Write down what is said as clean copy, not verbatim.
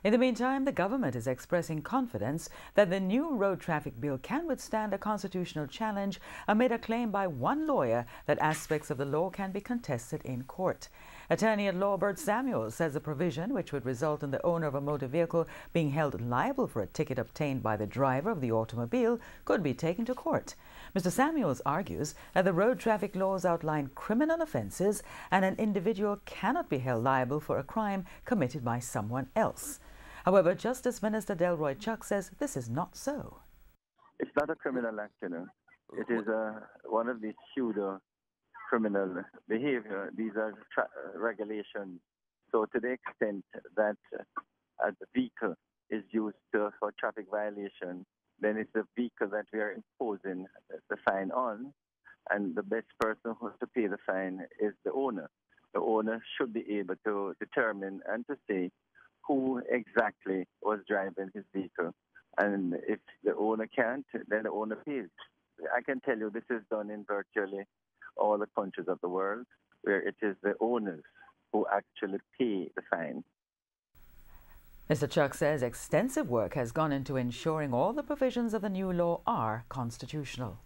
In the meantime, the government is expressing confidence that the new road traffic bill can withstand a constitutional challenge amid a claim by one lawyer that aspects of the law can be contested in court. Attorney-at-law Bert Samuels says a provision which would result in the owner of a motor vehicle being held liable for a ticket obtained by the driver of the automobile could be taken to court. Mr. Samuels argues that the road traffic laws outline criminal offences and an individual cannot be held liable for a crime committed by someone else. However, Justice Minister Delroy Chuck says this is not so. It's not a criminal act, It is one of these pseudo criminal behavior. These are regulations. So to the extent that a vehicle is used for traffic violation, then it's the vehicle that we are imposing the fine on, and the best person who has to pay the fine is the owner. The owner should be able to determine and to say who exactly was driving his vehicle. And if the owner can't, then the owner pays. I can tell you this is done in virtually all the countries of the world, where it is the owners who actually pay the fine. Mr. Chuck says extensive work has gone into ensuring all the provisions of the new law are constitutional.